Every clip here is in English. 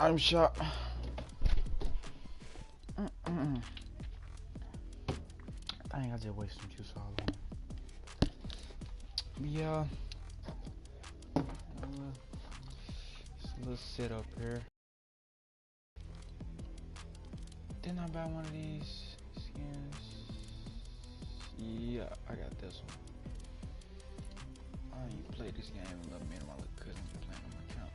item shop. I think I just wasted some juice all over. Yeah. Just a little sit up here. Didn't I buy one of these skins? Yeah, I got this one. I ain't played this game in a little minute. My little cousin been playing on my account.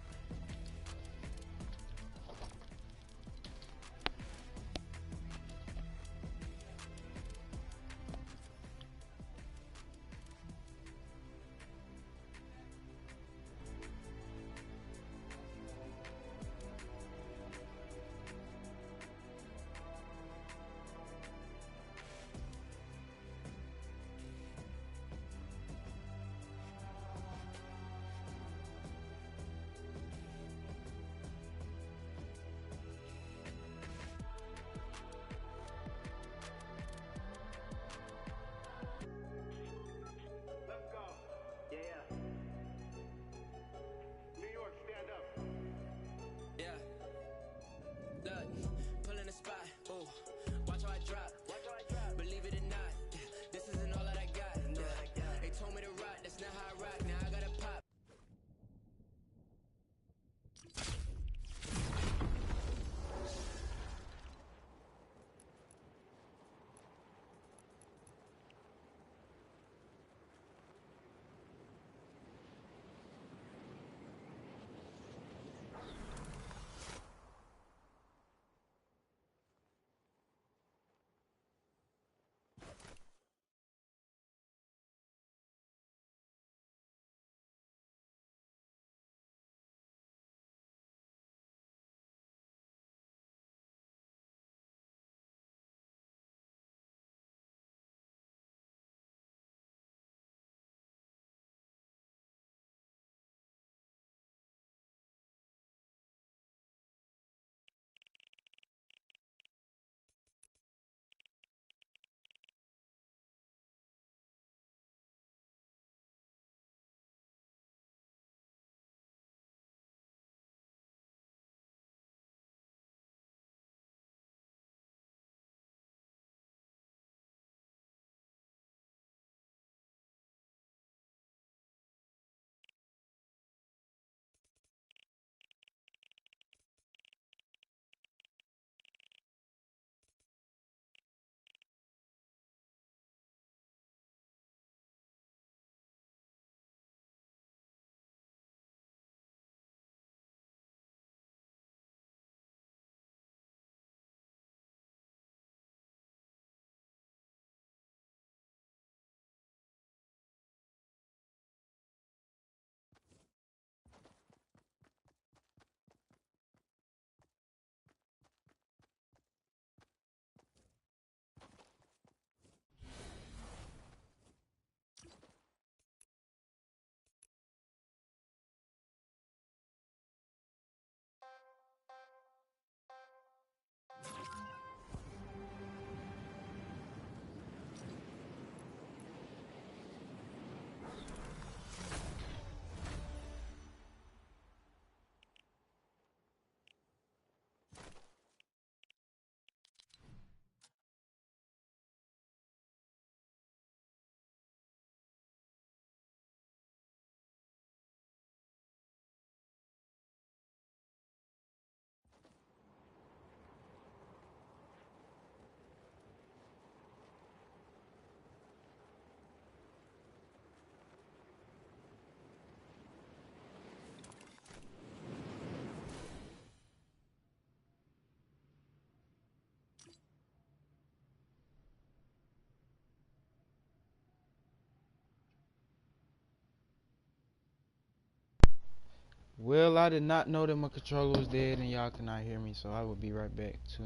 Well, I did not know that my controller was dead and y'all cannot hear me, so I will be right back to,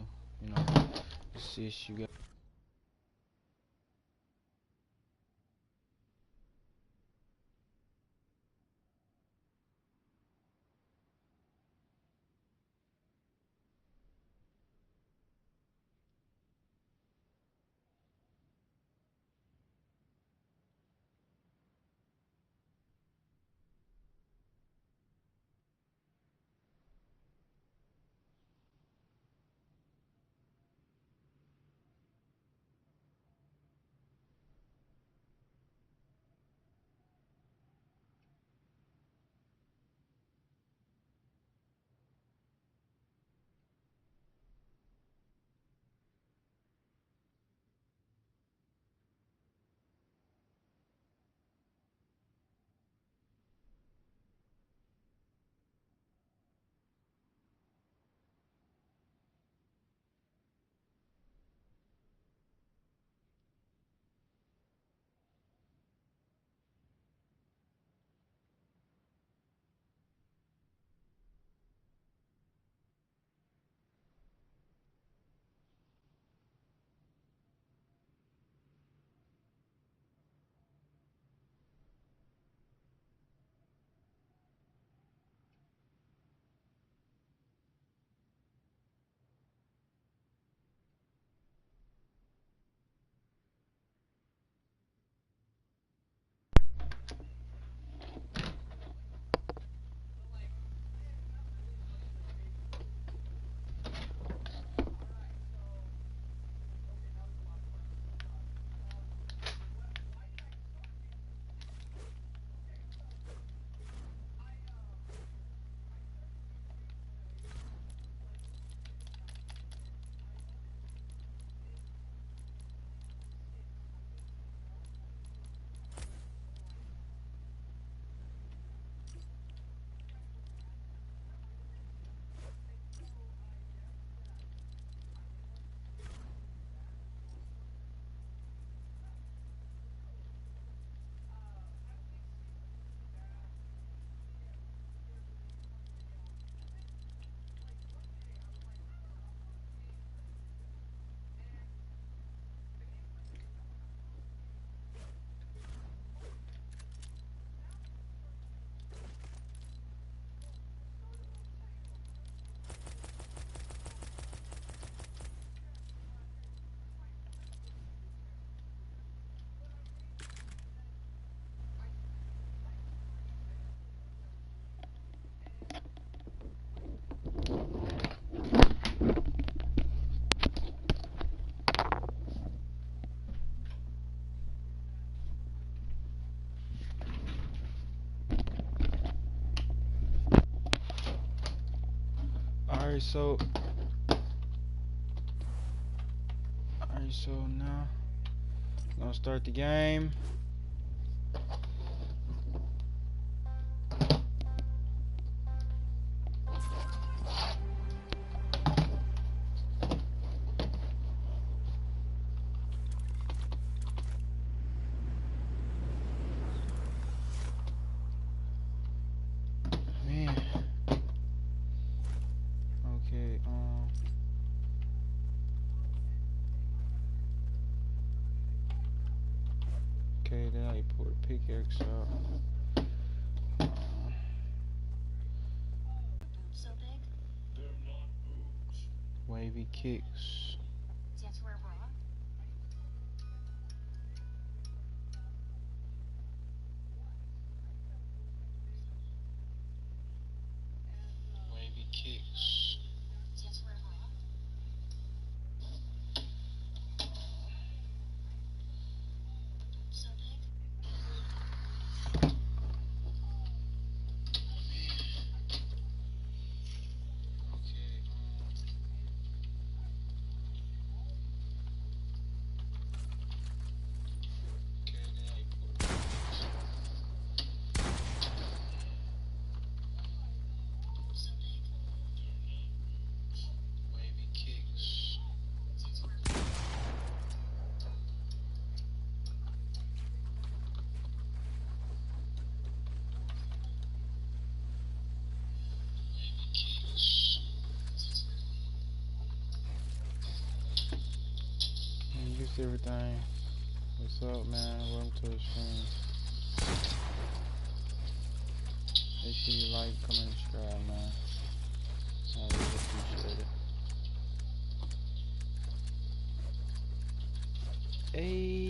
this issue. Alright, so now gonna start the game. Man. Okay, okay, then I pull the pickaxe out. So big? Wavy kicks. That's where we're on. Wavy kicks. That's where we're on. So big? So big? Wavy kicks. That's where we're on. Use everything. What's up, man? Welcome to the stream. Make sure you like, comment, and subscribe, man. I really appreciate it. Hey.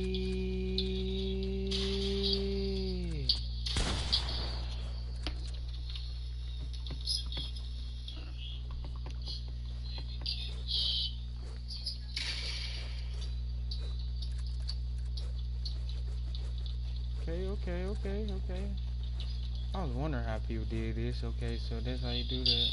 Okay. I was wondering how people did this. Okay, so that's how you do that.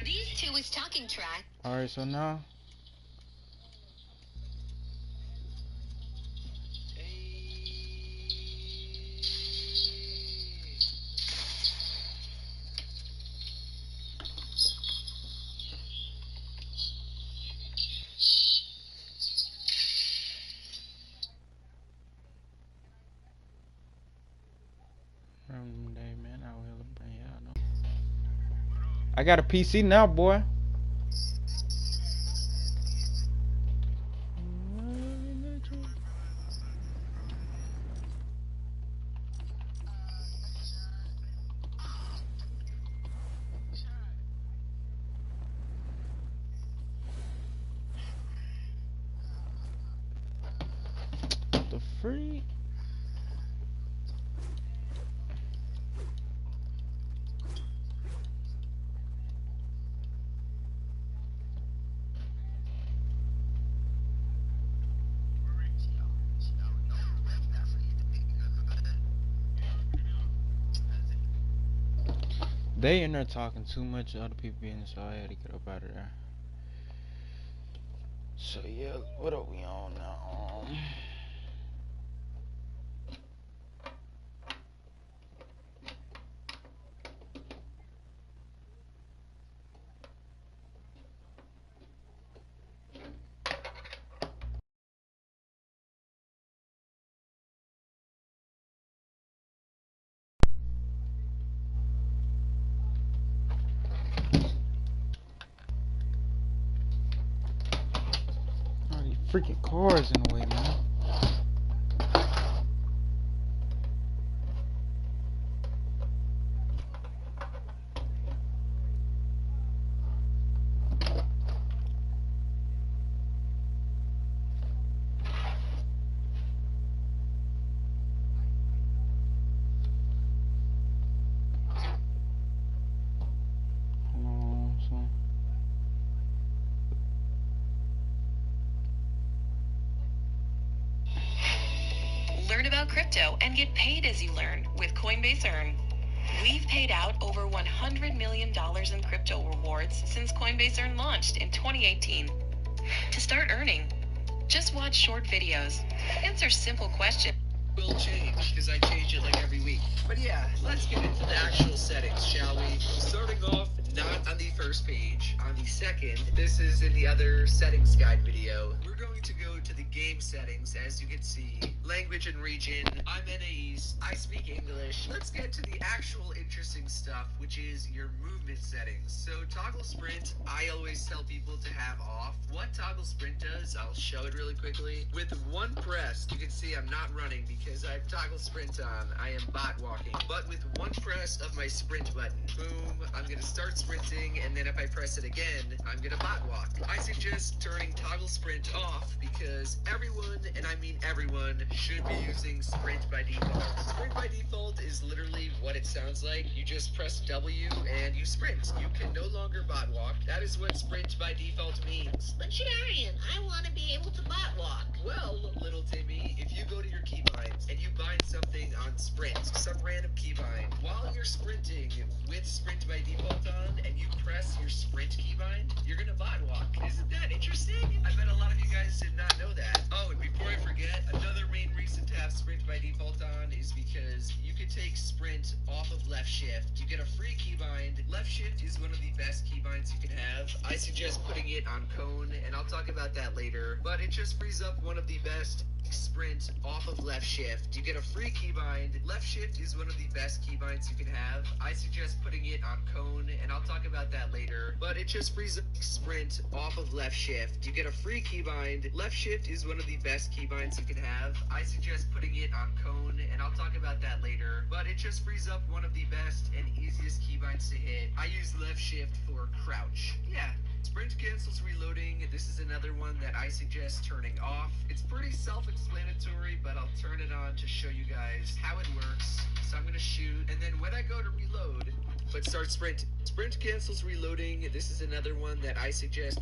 These two is talking track. Alright, so now. Day, man, I will bring y'all know. I got a PC now, boy. The free. They in there talking too much. Other people in, so I had to get up out of there. So yeah, what are we on now? All these freaking cars in the way, man. Hold on, so. about crypto and get paid as you learn with Coinbase Earn. We've paid out over $100 million in crypto rewards since Coinbase Earn launched in 2018. To start earning, just watch short videos, answer simple questions. Will change because I change it like every week. But yeah, let's get into the actual settings, shall we? Starting off, not on the first page, on the second. This is in the other settings guide video. We're going to go to the game settings, as you can see. Language and region. I'm NAEast. I speak English. Let's get to the actual interesting stuff, which is your movement settings. So toggle sprint, I always tell people to have off. What toggle sprint does, I'll show it really quickly. With one press, you can see I'm not running because I've toggle sprint on. I am bot walking. But with one press of my sprint button, boom, I'm gonna start sprinting, and then if I press it again, I'm gonna bot walk. I suggest turning toggle sprint off because everyone, and I mean everyone, should be using sprint by default. Sprint by default is literally what it sounds like. You just press W and you sprint. You can no longer bot walk. That is what sprint by default means. But Jarian, I want to be able to bot walk. Well, little Timmy, if you go to your keybinds and you bind something on sprint, some random keybind, while you're sprinting with sprint by default on and you press your sprint keybind, you're gonna bot walk. Isn't that interesting? I bet a lot of you guys did not know that. Oh, and before I forget, another main reason to have sprint by default on is because you can take sprint off of left shift. You get a free keybind. Left shift is one of the best keybinds you can have. I suggest putting it on cone, and I'll talk about that later, but it just frees up one of the best sprint off of left shift. You get a free keybind. Left shift is one of the best keybinds you can have. I suggest putting it on cone, and I'll talk about that later, but it just frees up sprint off of left shift. You get a free keybind. Left shift is one of the best keybinds you can have. I suggest putting it on cone, and I'll talk about that later, but it just frees up one of the best and easiest keybinds to hit. I use left shift for crouch. Yeah. Sprint cancels reloading. This is another one that I suggest turning off. It's pretty self-explanatory, but I'll turn it on to show you guys how it works. So I'm gonna shoot, and then when I go to reload, but start sprint. Sprint cancels reloading. This is another one that I suggest.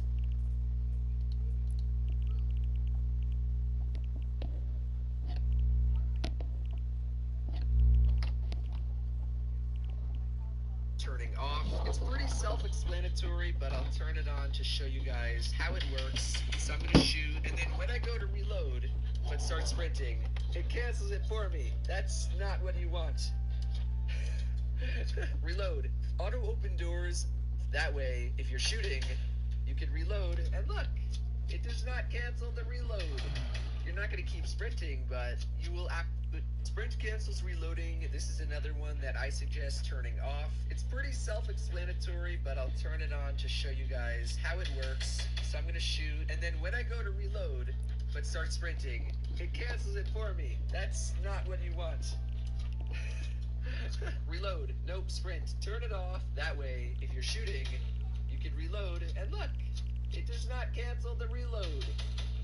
Turning off. It's pretty self-explanatory, but I'll turn it on to show you guys how it works. So I'm gonna shoot, and then when I go to reload, but start sprinting, it cancels it for me. That's not what you want. Reload. Auto open doors. That way, if you're shooting, you can reload, and look, it does not cancel the reload. You're not gonna keep sprinting, but you will act. Sprint cancels reloading. This is another one that I suggest turning off. It's pretty self-explanatory, but I'll turn it on to show you guys how it works. So I'm gonna shoot, and then when I go to reload, but start sprinting, it cancels it for me. That's not what you want. Reload. Nope, sprint. Turn it off. That way, if you're shooting, you can reload, and look, it does not cancel the reload.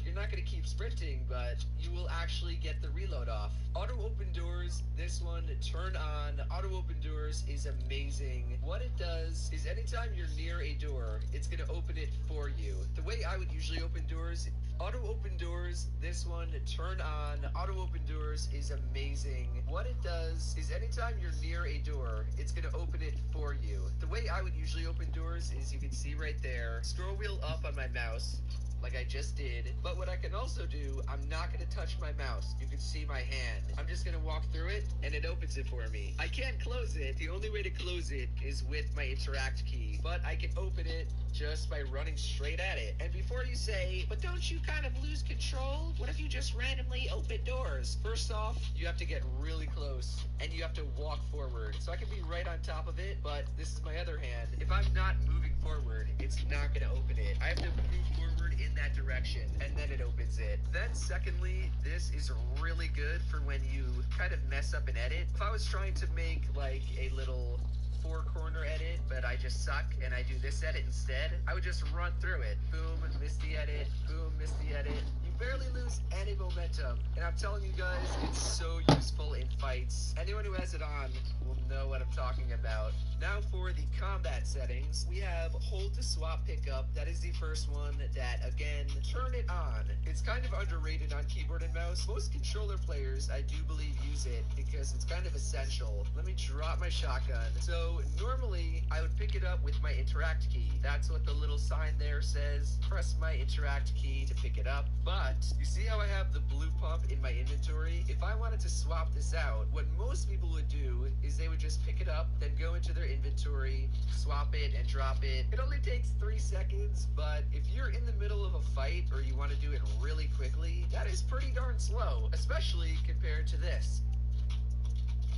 You're not going to keep sprinting, but you will actually get the reload off. Auto open doors, this one, turn on. Auto open doors is amazing. What it does is anytime you're near a door, it's going to open it for you. The way I would usually open doors, auto open doors, this one, turn on. Auto open doors is amazing. What it does is anytime you're near a door, it's going to open it for you. The way I would usually open doors is you can see right there, scroll wheel up on my mouse, like I just did. But what I can also do, I'm not going to touch my mouse. You can see my hand. I'm just going to walk through it, and it opens it for me. I can't close it. The only way to close it is with my interact key. But I can open it just by running straight at it. And before you say, but don't you kind of lose control? What if you just randomly open doors? First off, you have to get really close, and you have to walk forward. So I can be right on top of it, but this is my other hand. If I'm not moving forward, it's not going to open it. I have to move forward in that direction, and then it opens it. Then secondly, this is really good for when you kind of mess up an edit. If I was trying to make like a little 4-corner edit, but I just suck and I do this edit instead, I would just run through it. Boom, miss the edit. Boom, miss the edit. You barely lose any momentum. And I'm telling you guys, it's so useful in fights. Anyone who has it on will know what I'm talking about. Now for the combat settings, we have hold to swap pickup. That is the first one that, again, turn it on. It's kind of underrated on keyboard and mouse. Most controller players, I do believe, use it because it's kind of essential. Let me drop my shotgun. So normally I would pick it up with my interact key. That's what the little sign there says. Press my interact key to pick it up. But you see how I have the blue pump in my inventory? If I wanted to swap this out, what most people would do is they would just pick it up, then go into their inventory, swap it and drop it. It only takes 3 seconds, but if you're in the middle of a fight or you want to do it really quickly, that is pretty darn slow, especially compared to this.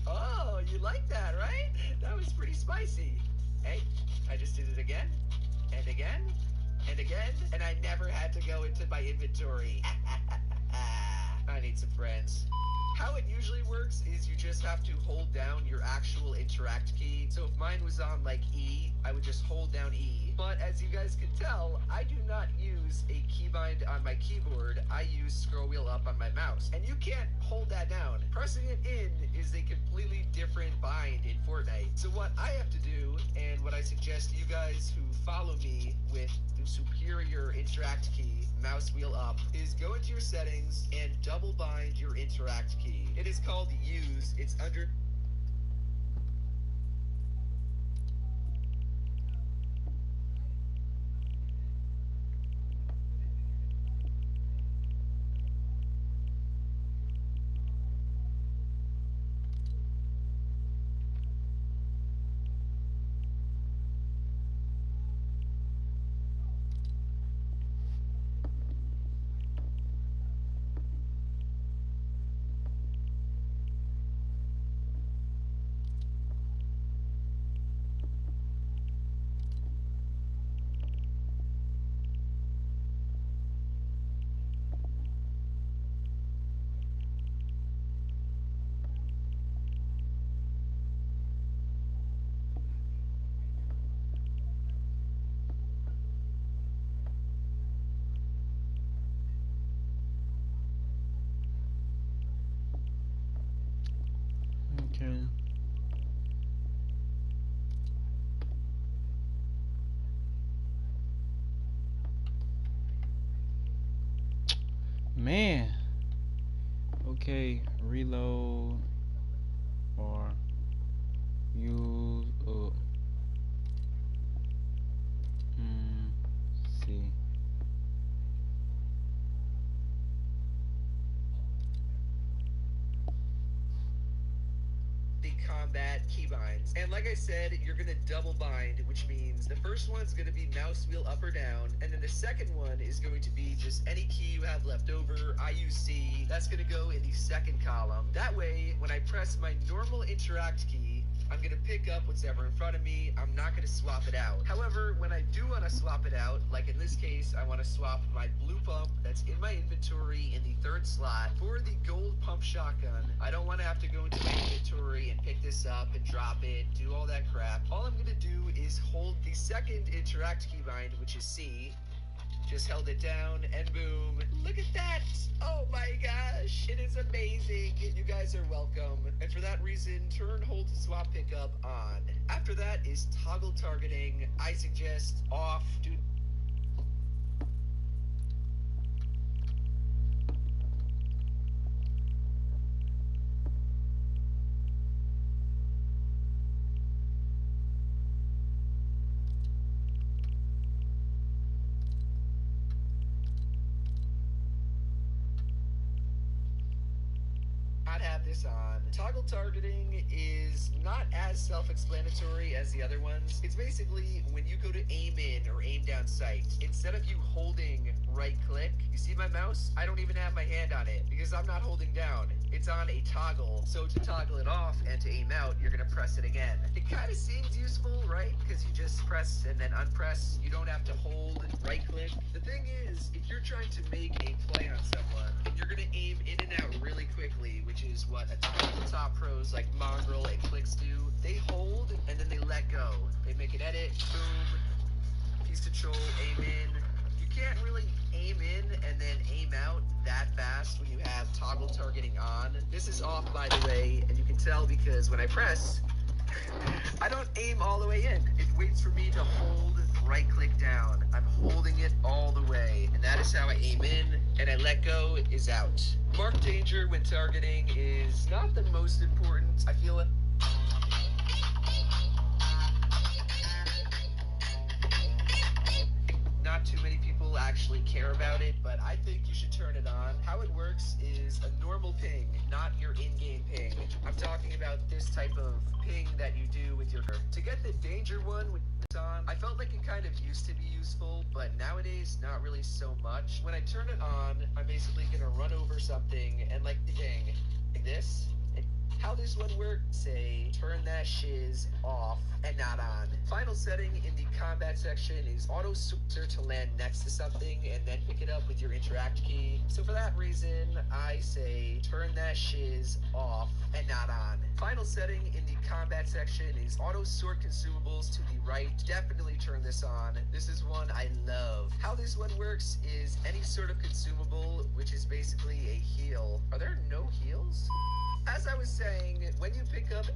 Oh, you like that, right? That was pretty spicy. Hey, I just did it again, and again, and again, and I never had to go into my inventory. I need some friends. How it usually works is you just have to hold down your actual interact key. So if mine was on like E, I would just hold down E. But as you guys can tell, I do not use a keybind on my keyboard. I use scroll wheel up on my mouse. And you can't hold that down. Pressing it in is a completely different bind in Fortnite. So what I have to do, and what I suggest you guys who follow me with the superior interact key, mouse wheel up, is go into your settings and double bind your interact key. It is called use. It's under... Okay. Man. Okay, reload or use up. See. Combat keybinds. And like I said, you're gonna double bind, which means the first one's gonna be mouse wheel up or down, and then the second one is going to be just any key you have left over. I use C. That's gonna go in the second column. That way, when I press my normal interact key, I'm gonna pick up what's ever in front of me. I'm not gonna swap it out. However, when I do want to swap it out, like in this case, I want to swap my blue pump that's in my inventory in the third slot for the gold pump shotgun. I don't want to have to go into my inventory and pick this up and drop it, do all that crap. All I'm gonna do is hold the second interact keybind, which is C. Just held it down and boom. Look at that. Oh my gosh. It is amazing. You guys are welcome. And for that reason, turn hold to swap pickup on. After that is toggle targeting. I suggest off. Do have this on. Toggle targeting is not as self-explanatory as the other ones. It's basically when you go to aim in or aim down sight, it instead of you holding right click, you see my mouse? I don't even have my hand on it because I'm not holding down. It's on a toggle. So to toggle it off and to aim out, you're gonna press it again. It kind of seems useful, right? Because you just press and then unpress. You don't have to hold right click. The thing is, if you're trying to make a play on someone, you're gonna aim in and out really quickly, which is what a ton of top pros like Mongrel and Clicks do. They hold and then they let go. They make an edit, boom, piece control, aim in. You can't really aim in and then aim out that fast when you have toggle targeting on. This is off, by the way, and you can tell because when I press, I don't aim all the way in. It waits for me to hold right click down. I'm holding it all the way, and that is how I aim in, and I let go is out. Mark danger when targeting is not the most important. I feel it. Not too many people actually care about it, but I think you should turn it on. How it works is a normal ping, not your in-game ping. I'm talking about this type of ping that you do with your... To get the danger one with this on, I felt like it kind of used to be useful, but nowadays, not really so much. When I turn it on, I'm basically gonna run over something and like the thing, like this. How this one works, say, turn that shiz off and not on. Final setting in the combat section is auto switcher to land next to something and then pick it up with your interact key. So for that reason, I say turn that shiz off and not on. Final setting in the combat section is auto sort consumables to the right. Definitely turn this on. This is one I love. How this one works is any sort of consumable, which is basically a heal. Are there no heals? As I was saying, when you pick up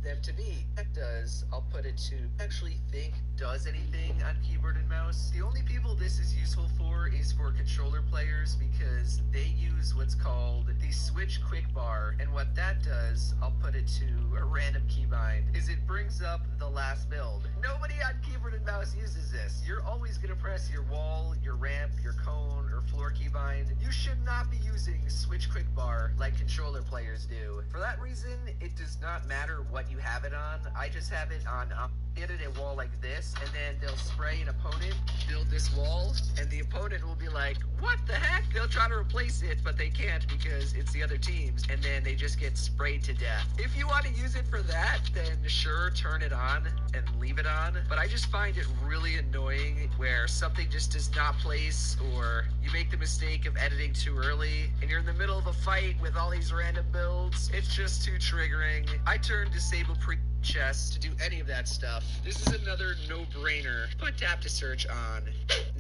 them to me, that does, I'll put it to actually think does anything on keyboard and mouse. The only people this is useful for is for controller players because they use what's called the switch quick bar, and what that does, I'll put it to a random keybind, is it brings up the last build. Nobody on keyboard and mouse uses this. You're always gonna press your wall, your ramp, your cone, or floor keybind. You should not be using switch quick bar like controller players do. For that reason, it does not matter what you have it on. I just have it on hit it a wall like this, and then they'll spray an opponent, build this wall, and the opponent will be like, what the heck? They'll try to replace it, but they can't because it's the other team's, and then they just get sprayed to death. If you want to use it for that, then sure, turn it on and leave it on, but I just find it really annoying where something just does not place, or you make the mistake of editing too early, and you're in the middle of a fight with all these random builds. It's just too triggering. I turn disable chess to do any of that stuff. This is another no-brainer. Put tap to search on.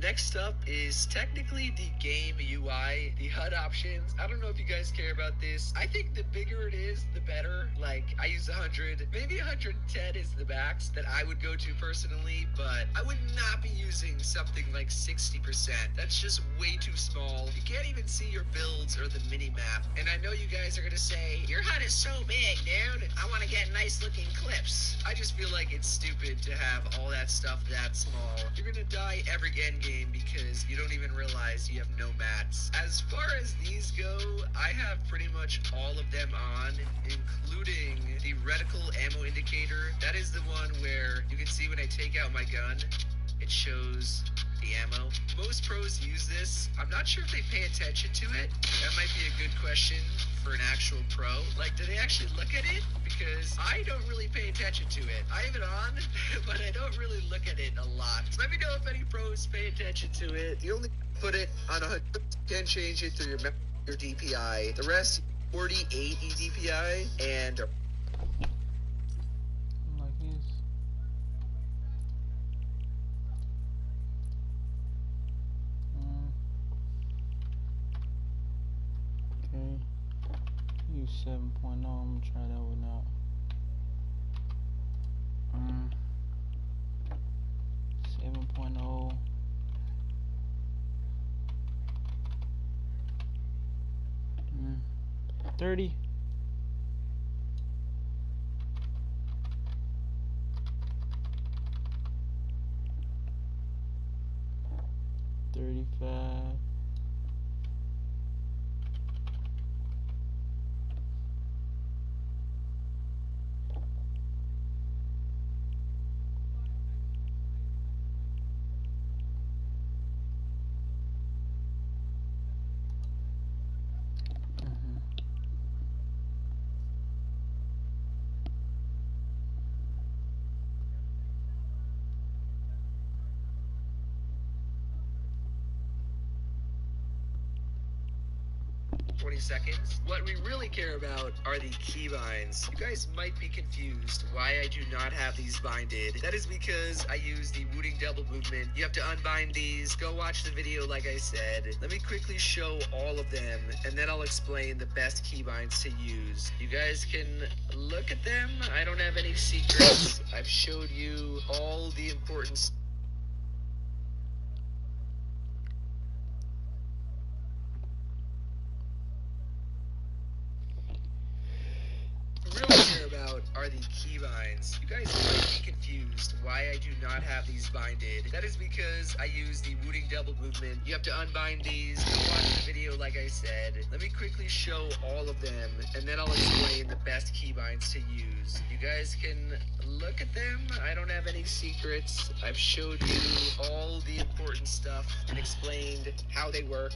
Next up is technically the game UI, the HUD options. I don't know if you guys care about this. I think the bigger it is, the better. Like, I use 100, maybe 110 is the max that I would go to personally, but I would not be using something like 60%. That's just way too small. You can't even see your builds or the mini-map. And I know you guys are gonna say, your HUD is so big, dude. I want to get nice looking clips. I just feel like it's stupid to have all that stuff that small. You're gonna die every end game because you don't even realize you have no mats. As far as these go, I have pretty much all of them on, including the reticle ammo indicator. That is the one where you can see when I take out my gun, it shows the ammo. Most pros use this. I'm not sure if they pay attention to it. That might be a good question for an actual pro. Like, do they actually look at it? Because I don't really pay attention to it. I have it on, but I don't really look at it a lot. Let me know if any pros pay attention to it. You only put it on 100, can change it through your DPI. The rest, 48 DPI, and like this. Okay. Use 7.0. I'm gonna try that one out. 7.0. 30. 35. seconds. What we really care about are the keybinds. You guys might be confused why I do not have these binded. That is because I use the Wooting Double Movement. You have to unbind these. Go watch the video like I said. Let me quickly show all of them, and then I'll explain the best keybinds to use. You guys can look at them. I don't have any secrets. I've showed you all the importance. Really care about are the keybinds. You guys might be confused why I do not have these binded. That is because I use the Wooting Double Movement. You have to unbind these. Go watch the video like I said. Let me quickly show all of them, and then I'll explain the best keybinds to use. You guys can look at them. I don't have any secrets. I've showed you all the important stuff and explained how they work.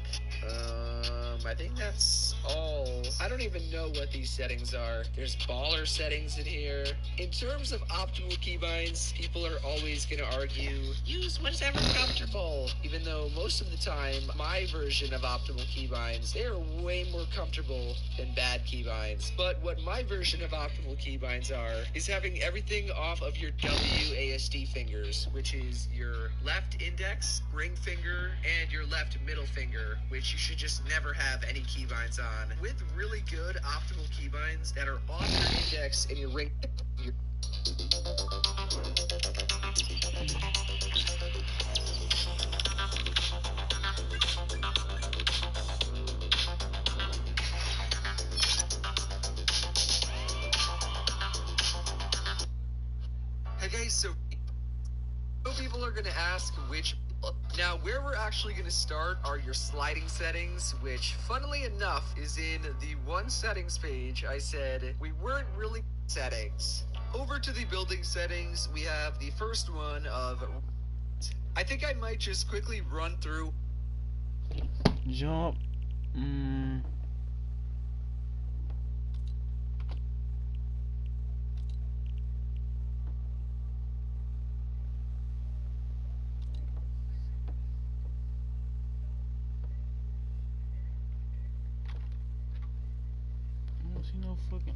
I think that's all. I don't even know what these settings are. There's baller settings in here. In terms of optimal keybinds, people are always going to argue, use whatever comfortable. Even though most of the time, my version of optimal keybinds, they are way more comfortable than bad keybinds. But what my version of optimal keybinds are, is having everything off of your WASD fingers, which is your left index, ring finger, and your left middle finger, which you should just never have any keybinds on. With really good optimal keybinds that are on your index and your ring. Hey guys, so people are gonna ask which. Now, where we're actually going to start are your sliding settings, which, funnily enough, is in the one settings page I said we weren't really settings. Over to the building settings, we have the first one of... I think I might just quickly run through... Jump. See no fucking.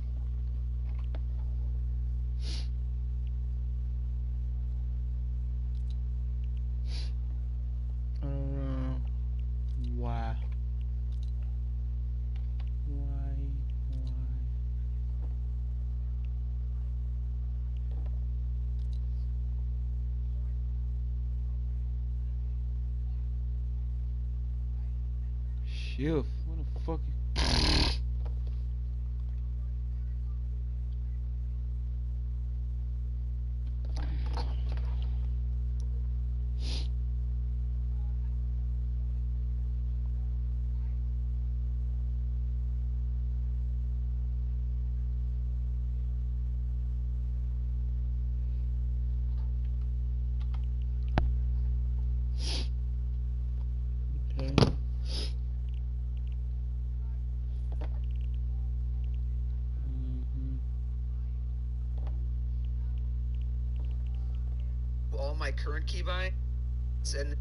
Why? Shift. What the fuck? all my current keybinds and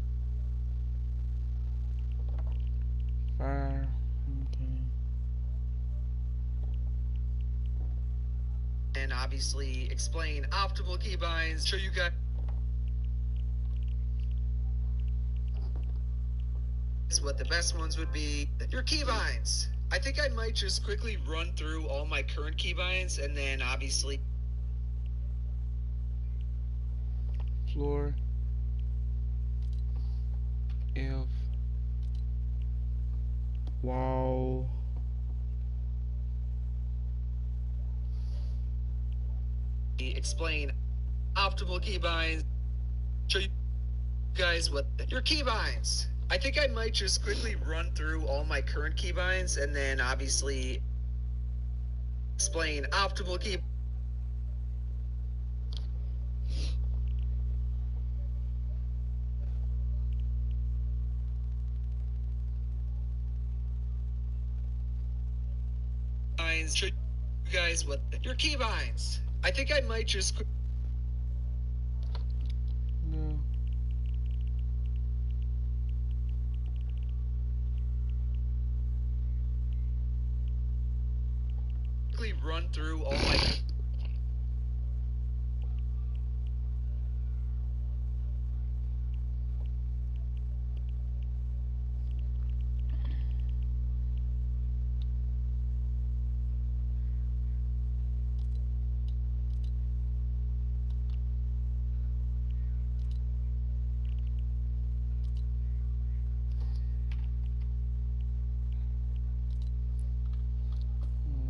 Fire. Okay. and obviously explain optimal keybinds, show you guys what the best ones would be. Your keybinds. I think I might just quickly run through all my current keybinds and then obviously Floor. F. Wall. explain optimal keybinds, show you guys what your keybinds. I think I might just quickly run through all my current keybinds and then obviously explain optimal keybinds, show you guys what your keybinds. I think I might just No. quickly run through all my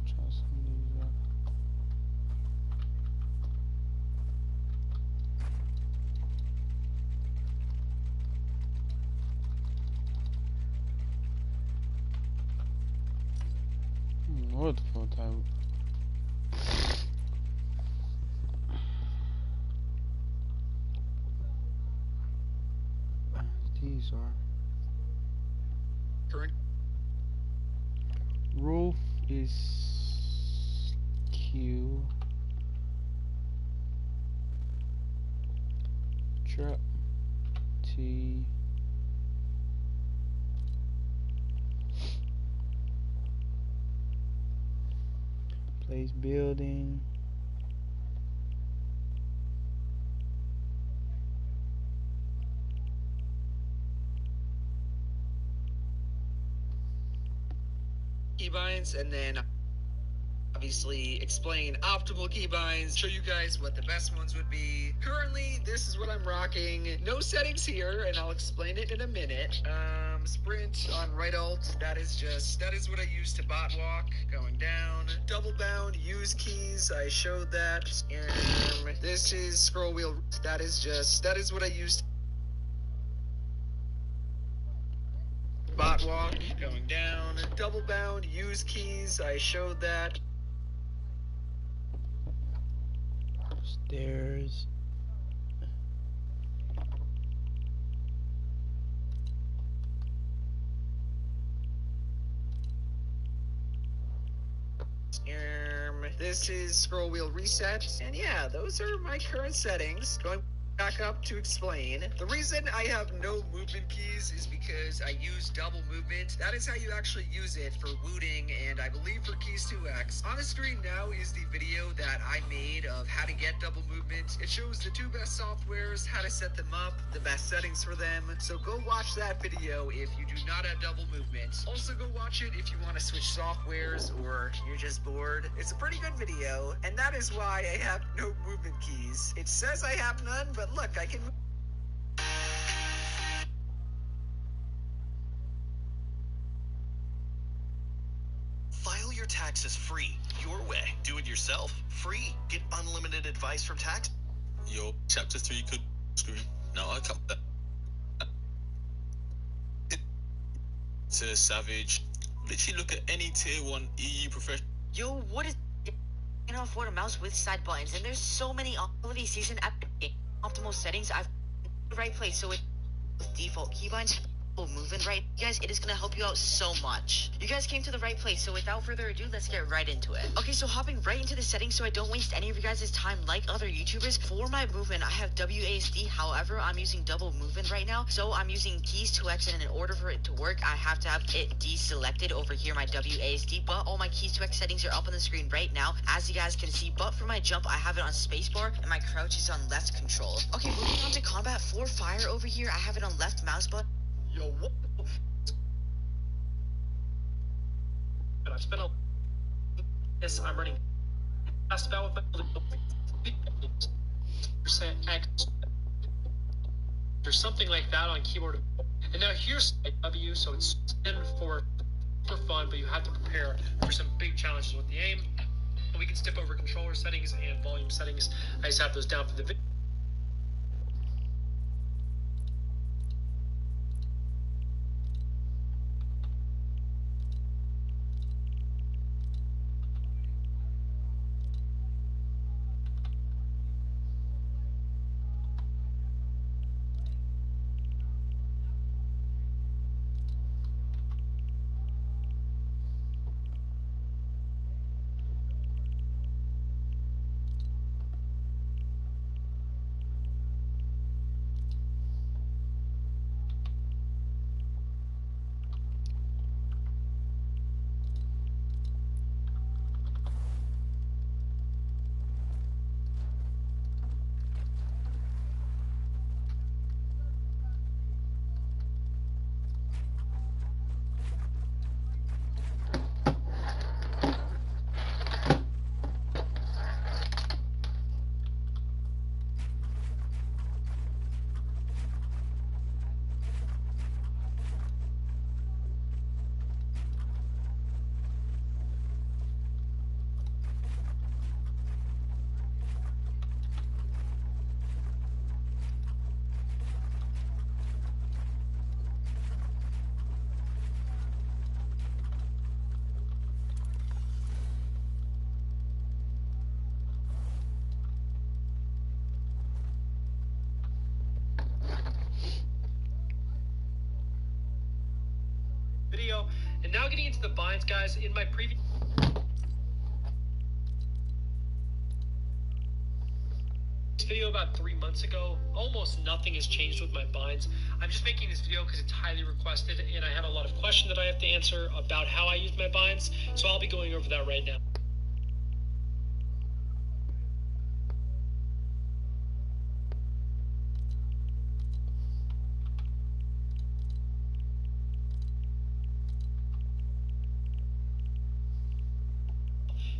Try some of these out. What the fuck type? These are current roof is Q. Trap T. Place building. keybinds, and then obviously explain optimal keybinds, show you guys what the best ones would be. Currently, this is what I'm rocking. No settings here, and I'll explain it in a minute. Sprint on right alt, that is what I use to bot walk, going down. Double bound, use keys, I showed that. This is scroll wheel, that is what I use to bot walk, going down. Double bound, use keys, I showed that. Stairs. This is scroll wheel reset, and yeah, those are my current settings. Going back up to explain. The reason I have no movement keys is because I use double movement. That is how you actually use it for looting, and I believe for keys 2x. On the screen now is the video that I made of how to get double movement. It shows the two best softwares, how to set them up, the best settings for them. So go watch that video if you do not have double movement. Also go watch it if you want to switch softwares or you're just bored. It's a pretty good video, and that is why I have no movement keys. It says I have none, but look, I can... File your taxes free, your way. Do it yourself, free. Get unlimited advice from tax. Yo, chapter 3 could screen. No, I can't. To Savage. Literally look at any tier 1 EU professional. Yo, what is off what a mouse with side buttons? And there's so many quality season optimal settings. I've the right place, so with default keybinds movement right, you guys, it is gonna help you out so much. You guys came to the right place, so without further ado, let's get right into it. Okay, so hopping right into the settings so I don't waste any of you guys' time like other YouTubers. For my movement, I have WASD. However, I'm using double movement right now, so I'm using keys 2x, and in order for it to work, I have to have it deselected over here, my WASD, but all my keys 2x settings are up on the screen right now, as you guys can see. But for my jump, I have it on spacebar, and my crouch is on left control. Okay, moving on to combat. For fire over here, I have it on left mouse button. Yo, what? But I've spent this. I'm running fast about with percent X or something like that on keyboard. And now here's a W, so it's in for fun, but you have to prepare for some big challenges with the aim. And we can skip over controller settings and volume settings. I just have those down for the video. video. And now getting into the binds, guys. In my previous video about 3 months ago, almost nothing has changed with my binds. I'm just making this video because it's highly requested, and I have a lot of questions that I have to answer about how I use my binds, so I'll be going over that right now.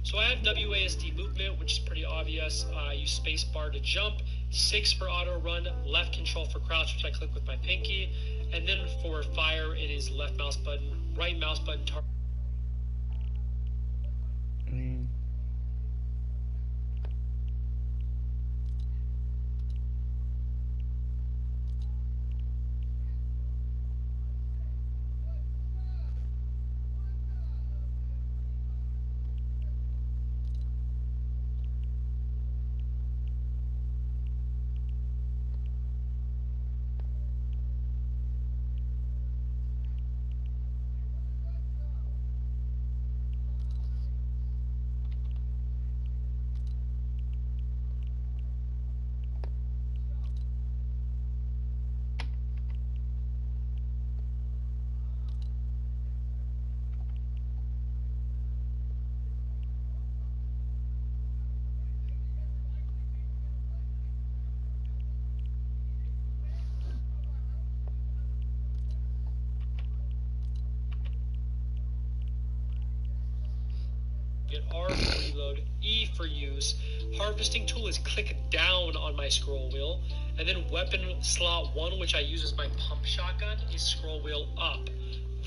So I have WASD movement, which is pretty obvious. I use spacebar to jump, 6 for auto run, left control for crouch, which I click with my pinky, and then for fire, it is left mouse button, right mouse button, target. R for reload, E for use. Harvesting tool is click down on my scroll wheel, and then weapon slot 1, which I use as my pump shotgun, is scroll wheel up.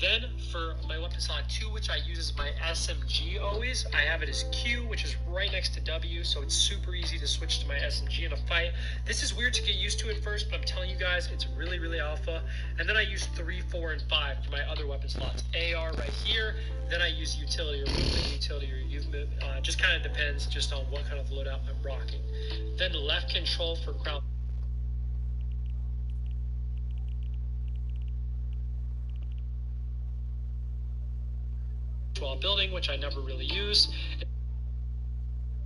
Then for my weapon slot 2, which I use as my SMG always, I have it as Q, which is right next to W, so it's super easy to switch to my SMG in a fight. This is weird to get used to at first, but I'm telling you guys, it's really, really alpha. And then I use 3, 4, and 5 for my other weapon slots. AR right here, then I use utility or movement, utility or movement. Just kind of depends just on what kind of loadout I'm rocking. Then left control for crowd. While building, which I never really use.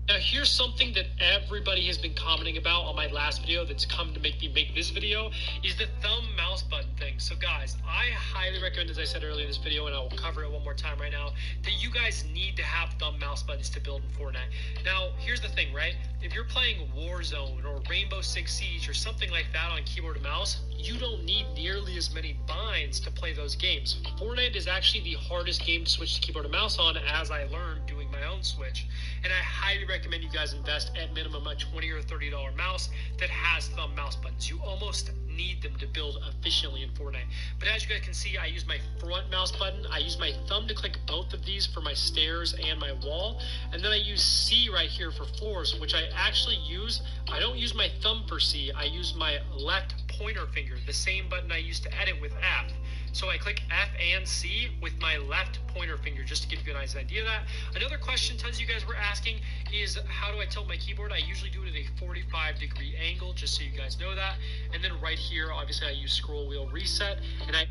Now here's something that everybody has been commenting about on my last video that's come to make me make this video, is the thumb mouse button thing. So guys, I highly recommend, as I said earlier in this video, and I will cover it one more time right now, that you guys need to have thumb mouse buttons to build in Fortnite. Now here's the thing, right? If you're playing Warzone or Rainbow Six Siege or something like that on keyboard and mouse, you don't need nearly as many binds to play those games. Fortnite is actually the hardest game to switch to keyboard and mouse on, as I learned doing my own switch. And I highly recommend you guys invest at minimum a $20 or $30 mouse that has thumb mouse buttons. You almost need them to build efficiently in Fortnite. But as you guys can see, I use my front mouse button. I use my thumb to click both of these for my stairs and my wall. And then I use C right here for floors, which I actually use. I don't use my thumb for C. I use my left pointer finger, the same button I used to edit with F. So I click F and C with my left pointer finger, just to give you a nice idea of that. Another question tons of you guys were asking is, how do I tilt my keyboard? I usually do it at a 45-degree angle, just so you guys know that. And then right here, obviously I use scroll wheel reset, and I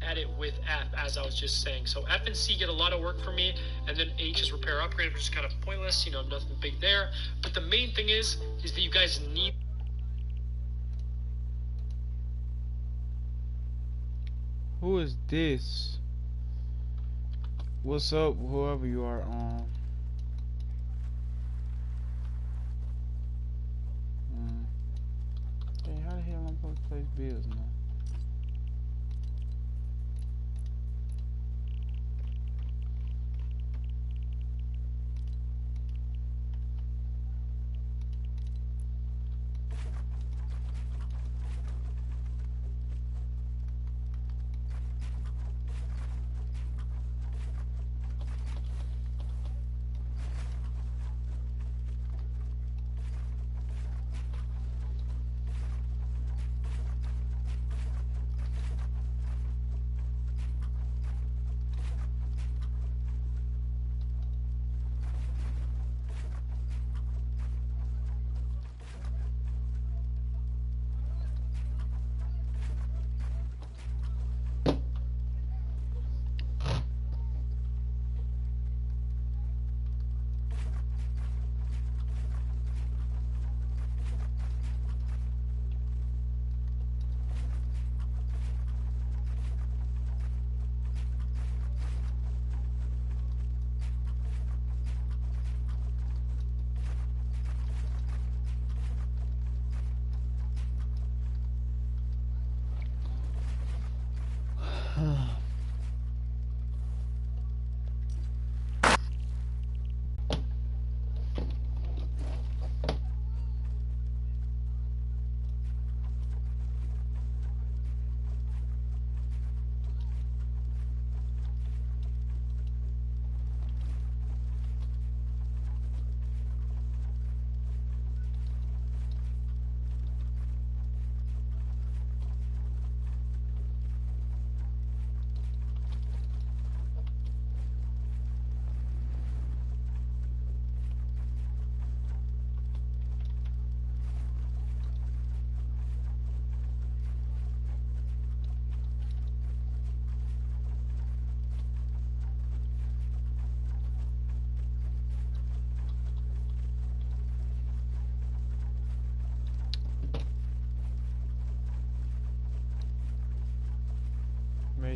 edit with F, as I was just saying. So F and C get a lot of work for me, and then H is repair upgrade, which is kind of pointless, you know, nothing big there. But the main thing is that you guys need. Who is this? What's up, whoever you are? Hey, how the hell am I supposed to place bills now?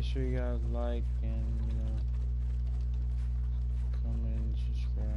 make sure you guys like and comment and subscribe.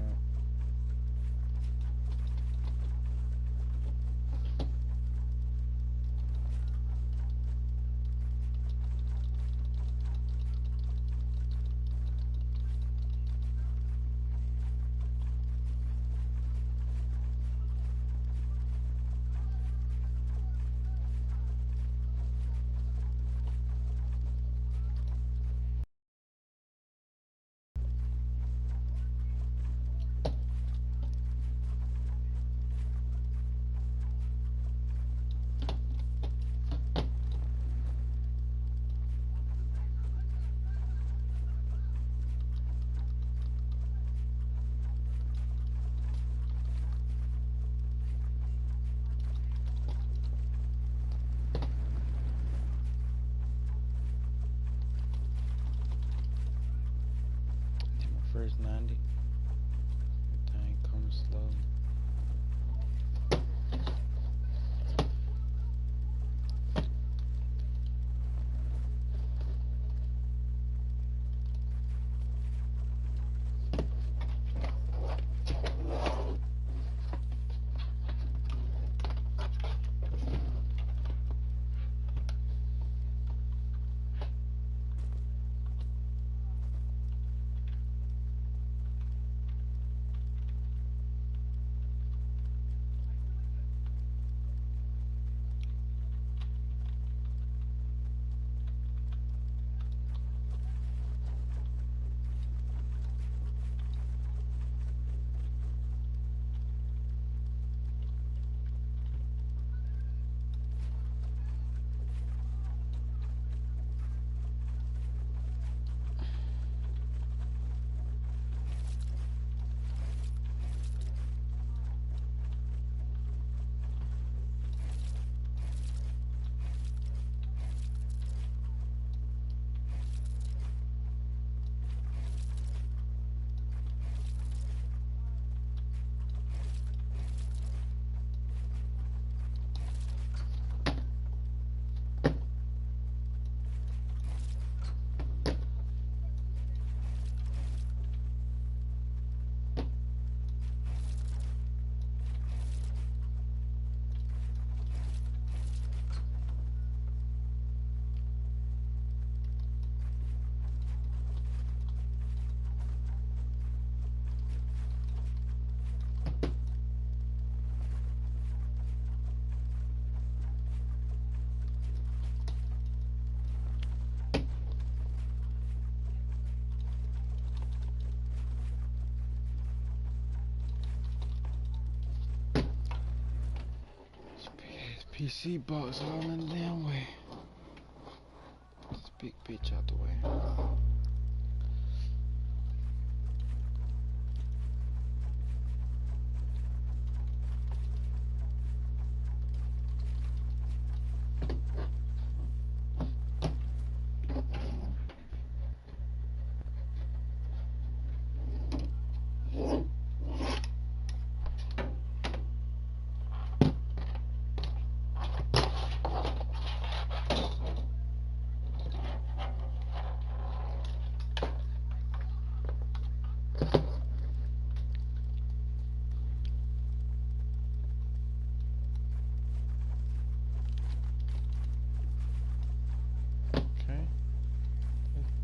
First 90. Everything comes slowly. PC box all in the damn way. This big bitch out the way.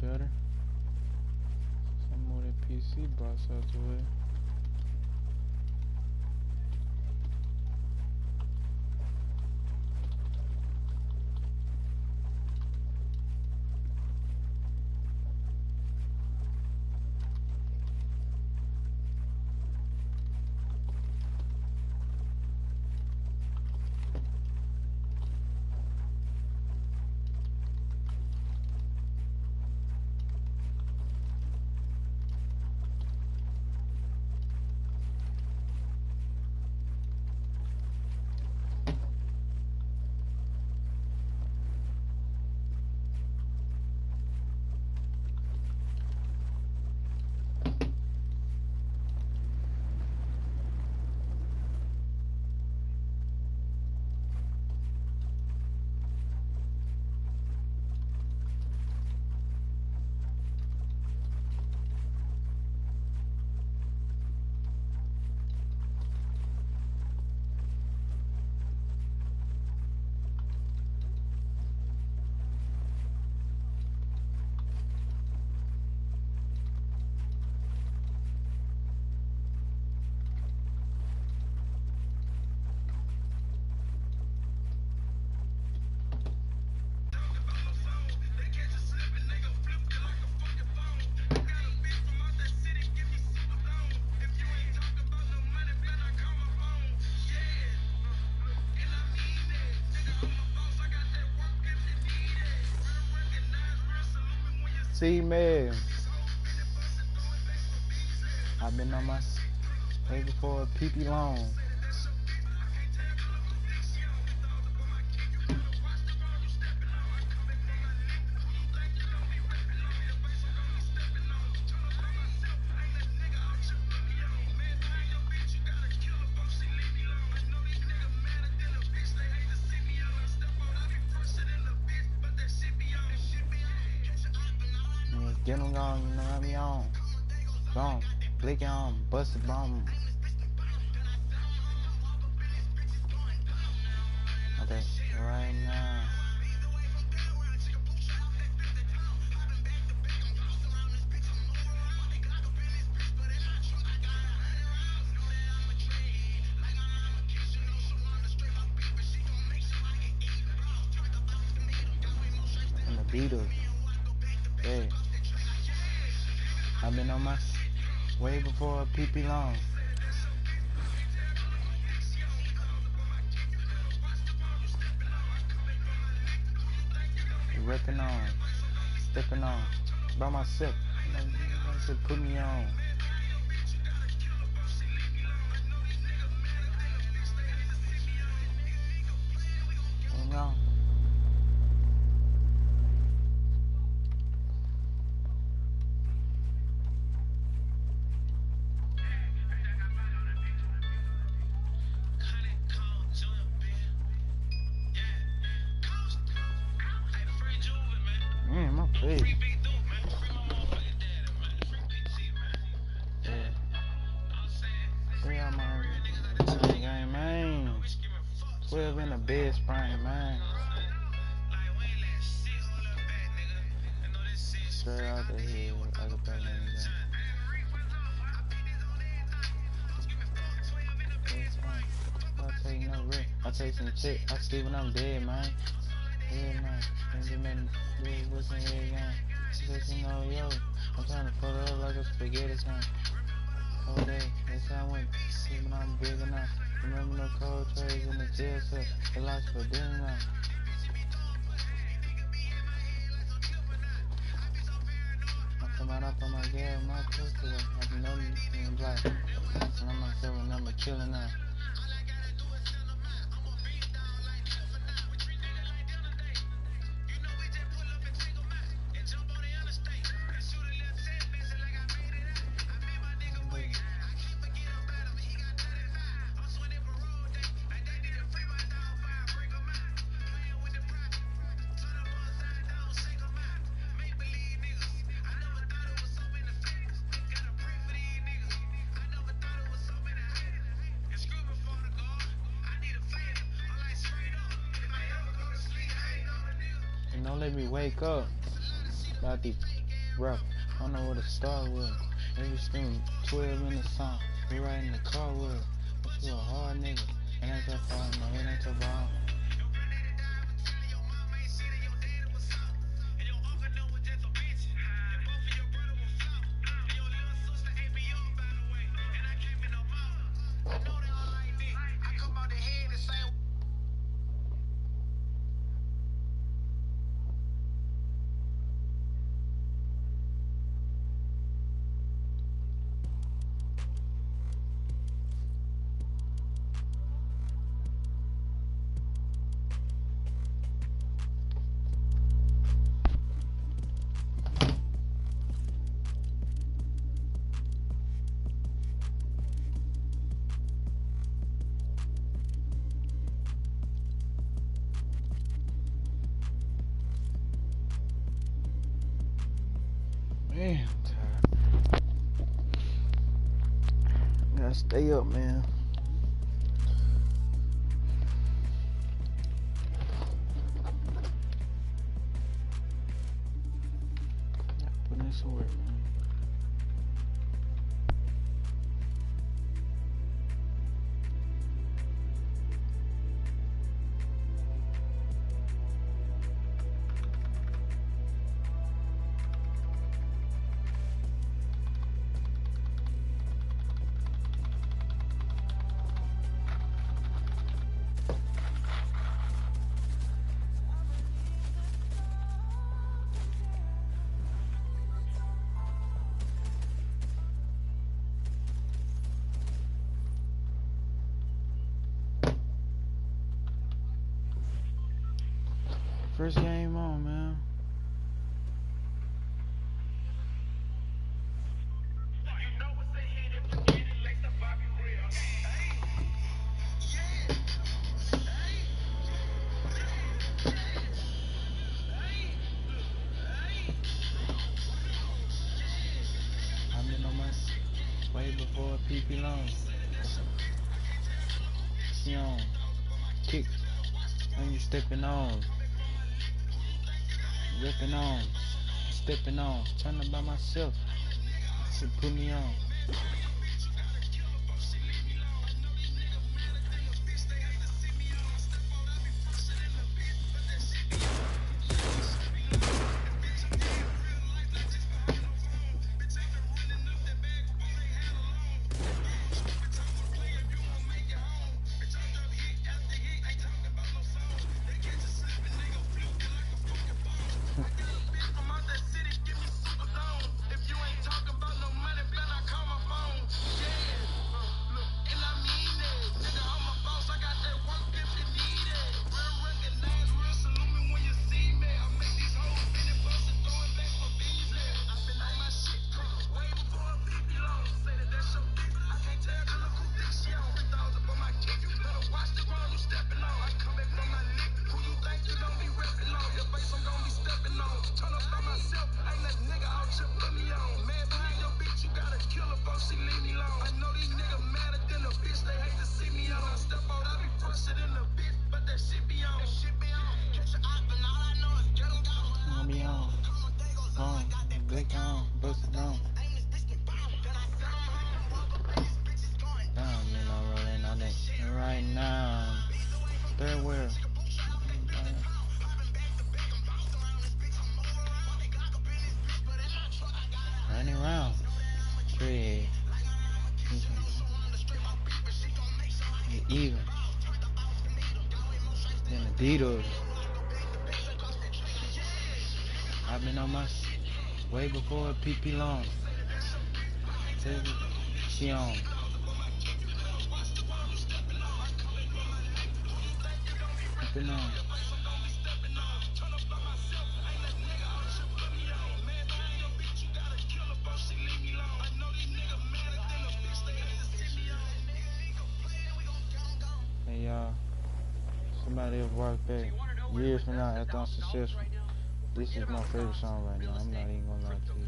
Better. Some more that PC box out the way. see me. I've been on my way before PP long. Get them gone, you know what me on. Gone, blick on, bust a bomb. Okay, right now. And the Beatles. Hey. I've been on my way before PP long. Ripping on, stepping on, by myself. You know, put me on. You know. Man, my face. Yeah. Yeah, my game, man. 12 in the bed spring, man. Straight out the head, I can play anything. I'll take no risk. I'll take some chick. I see when I'm dead, man. Yeah, man. And you make me what's in here again. Because you know, yo, I'm trying to pull it up like a spaghetti son. Whole day, that's how I went. See when I'm big enough. Remember no cold trays in the jail cell. The lots for dinner now. I'm coming up on my gas, my pistol. I know you in black. And I'm myself and I'm a killer now. Don't let me wake up about these rough. I don't know where to start with. Maybe scream 12 in the song. We right in the car with it. But you a hard nigga. It ain't your fault, no, it ain't your fault. Man, I'm tired. Gotta stay up, man. Gotta put in some work, man. First game on, man. I've been on my way before PP long. See on. Kick. When you stepping on. Ripping on. Stepping on. Trying to by myself. She put me on. I'll be on. Blick on. Bust it on. Damn, you know, rolling on it right now. Third wheel. Running around. Trade. Even. Then Adidas. I've been on my way before PP long. She on. Been on. Hey y'all, somebody have walked back years from now after I'm successful. This is my favorite song right now. I'm not even gonna lie to you.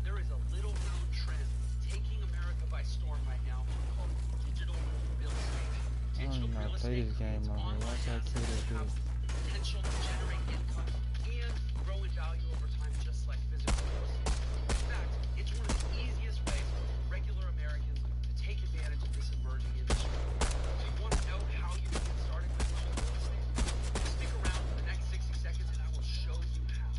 There is a little known trend taking America by storm right now called digital real estate. I don't even know how to play this game on here. Why should I kill this dude? Potential to generate income and grow in value over time, just like physical real estate. In fact, it's one of the easiest ways for regular Americans to take advantage of this emerging industry. So you want to know how you can get started with digital real estate? Stick around for the next 60 seconds and I will show you how.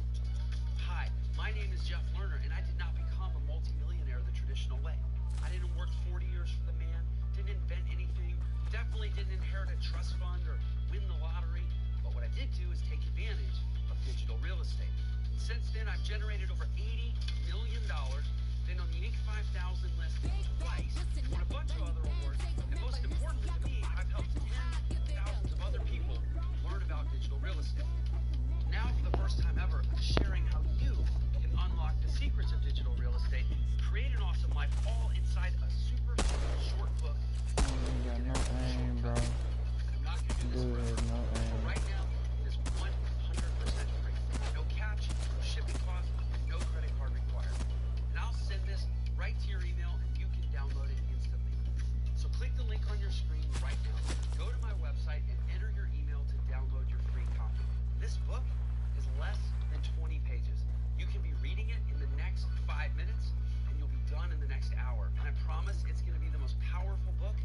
Hi, my name is Jeff Lerner, and I did not become a multimillionaire the traditional way. I didn't work 40 years for the man, didn't invent anything, definitely didn't inherit a trust fund or win the lottery. But what I did do is take advantage of digital real estate. And since then, I've generated over $80 million, been on the Inc. 5000 list twice, won a bunch of other awards, and most importantly to me, I've helped tens of thousands of other people learn about digital real estate. Now, for the first time ever, I'm sharing how you can unlock the secrets of digital real estate, create an awesome life, all inside a super short book. You ain't got no aim, bro. I'm not going to do Dude this has no aim. right now. It is 100% free. No catch, no shipping costs, and no credit card required. And I'll send this right to your email, and you can download it instantly. So click the link on your screen right now. Go to my website and enter your email to download your free copy. This book is less than 20 pages. You can be reading it in the next 5 minutes, and you'll be done in the next hour. And I promise it's going to be the most powerful book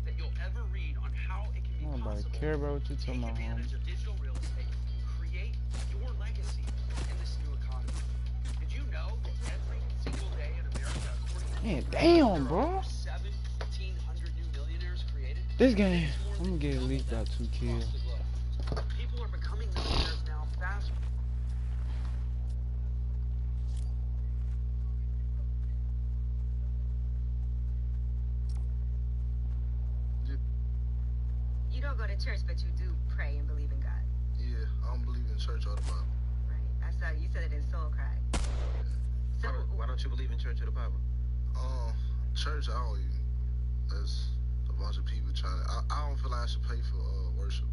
that you'll ever read on how it can be Nobody possible care about what you to talking take about, homie. advantage of digital real estate and create your legacy in this new economy. Did you know that every single day in America, according to Man, damn, bro. 1,700 new millionaires created? This game, I'm gonna get at least about 2 kills. Across the globe. People are becoming millionaires now faster. You don't go to church, but you do pray and believe in God. Yeah, I don't believe in church or the Bible. Right. I saw you said it in Soul Crack. So Why don't you believe in church or the Bible? Church, I don't even. That's a bunch of people trying to. I don't feel like I should pay for worship.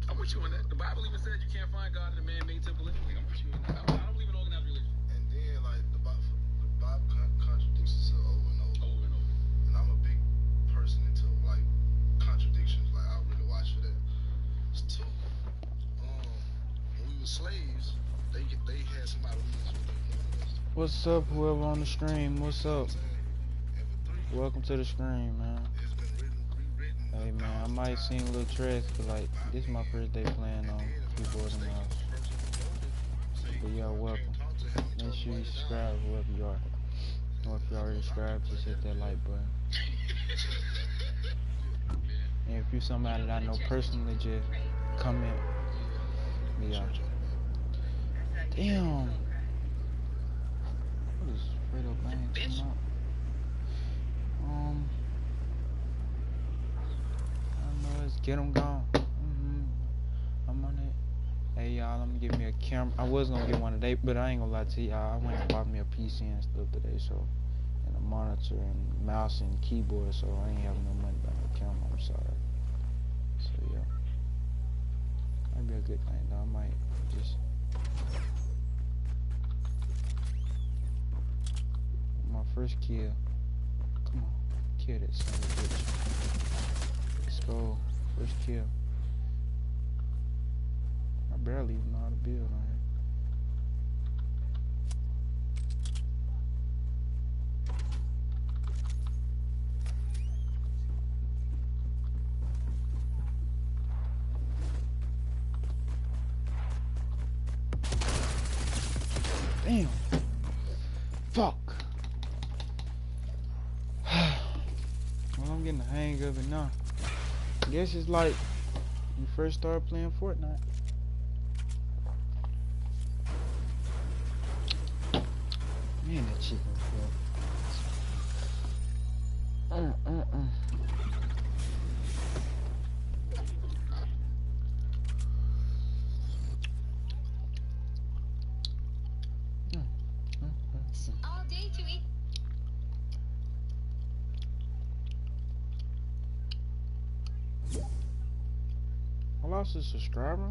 I'm with you on that. The Bible even said you can't find God in a man-made temple anyway. I'm with you on that. I don't believe in organized religion. And then, like, the Bible contradicts itself over and over. Over and over. And I'm a big person into, like, contradictions. Like, I really watch for that. It's two. When we were slaves, they had somebody who was with them. What's up, whoever on the stream? What's up? Welcome to the stream, man. Hey, man, I might seem a little trash, but like, this is my first day playing on keyboard and mouse. But y'all welcome. Make sure you subscribe, whoever you are. Or if you already subscribed, just hit that like button. And if you're somebody that I know personally, just comment. Yeah. Damn. What is Fredo Bang coming out? I know it's get them gone. I'm on it. Hey y'all, I'm gonna give me a camera. I was gonna get one today, but I ain't gonna lie to y'all. I went and bought me a PC and stuff today, so, and a monitor and mouse and keyboard, so I ain't having no money to buy no camera. I'm sorry. So yeah, might be a good thing though. I might just my first kill. Come on, kill that son of a bitch. Let's go. First kill. I barely even know how to build on here. Damn. Fuck. Well, I'm getting the hang of it now. I guess it's like when you first start playing Fortnite. Man, that chicken was All day to eat. I lost a subscriber.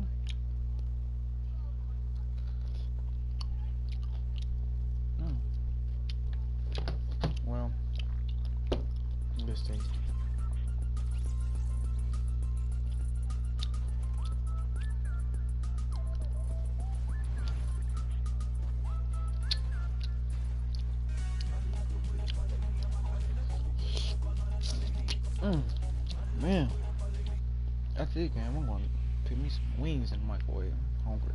Well, this thing. Man, that's it, man. I'm gonna put me some wings in the microwave. I'm hungry.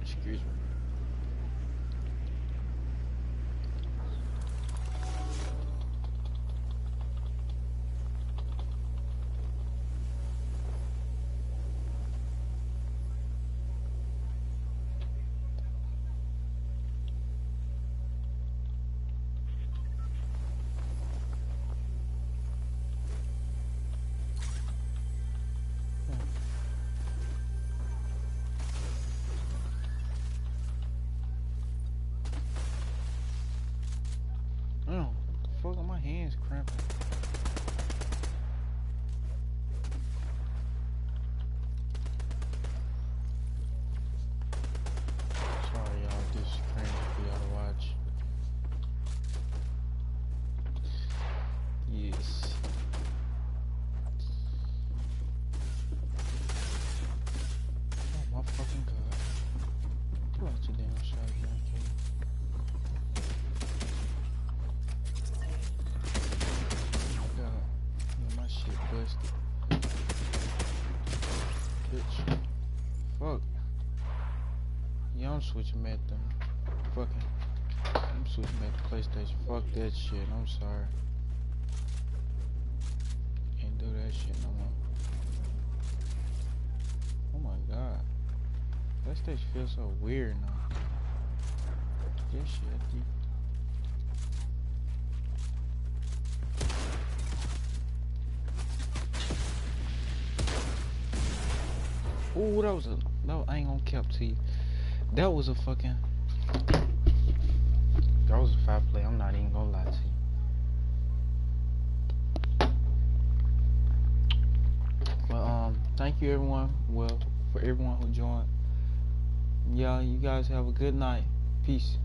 Excuse me. Oh, fuck, my hands cramping. Sorry, y'all, this is crazy for y'all to watch. Yes. Oh my fucking god. Pull out your damn shotgun, kid. My shit busted. Bitch. Fuck. Yeah, I'm switching back to fucking. I'm switching back to PlayStation. Fuck that shit. I'm sorry. Can't do that shit no more. Oh my That stage feels so weird now. This shit, dude. Ooh, I ain't gonna cap to you. That was a fucking. That was a 5 play. I'm not even gonna lie to you. Well, thank you everyone. Well, for everyone who joined. Yeah, you guys have a good night. Peace.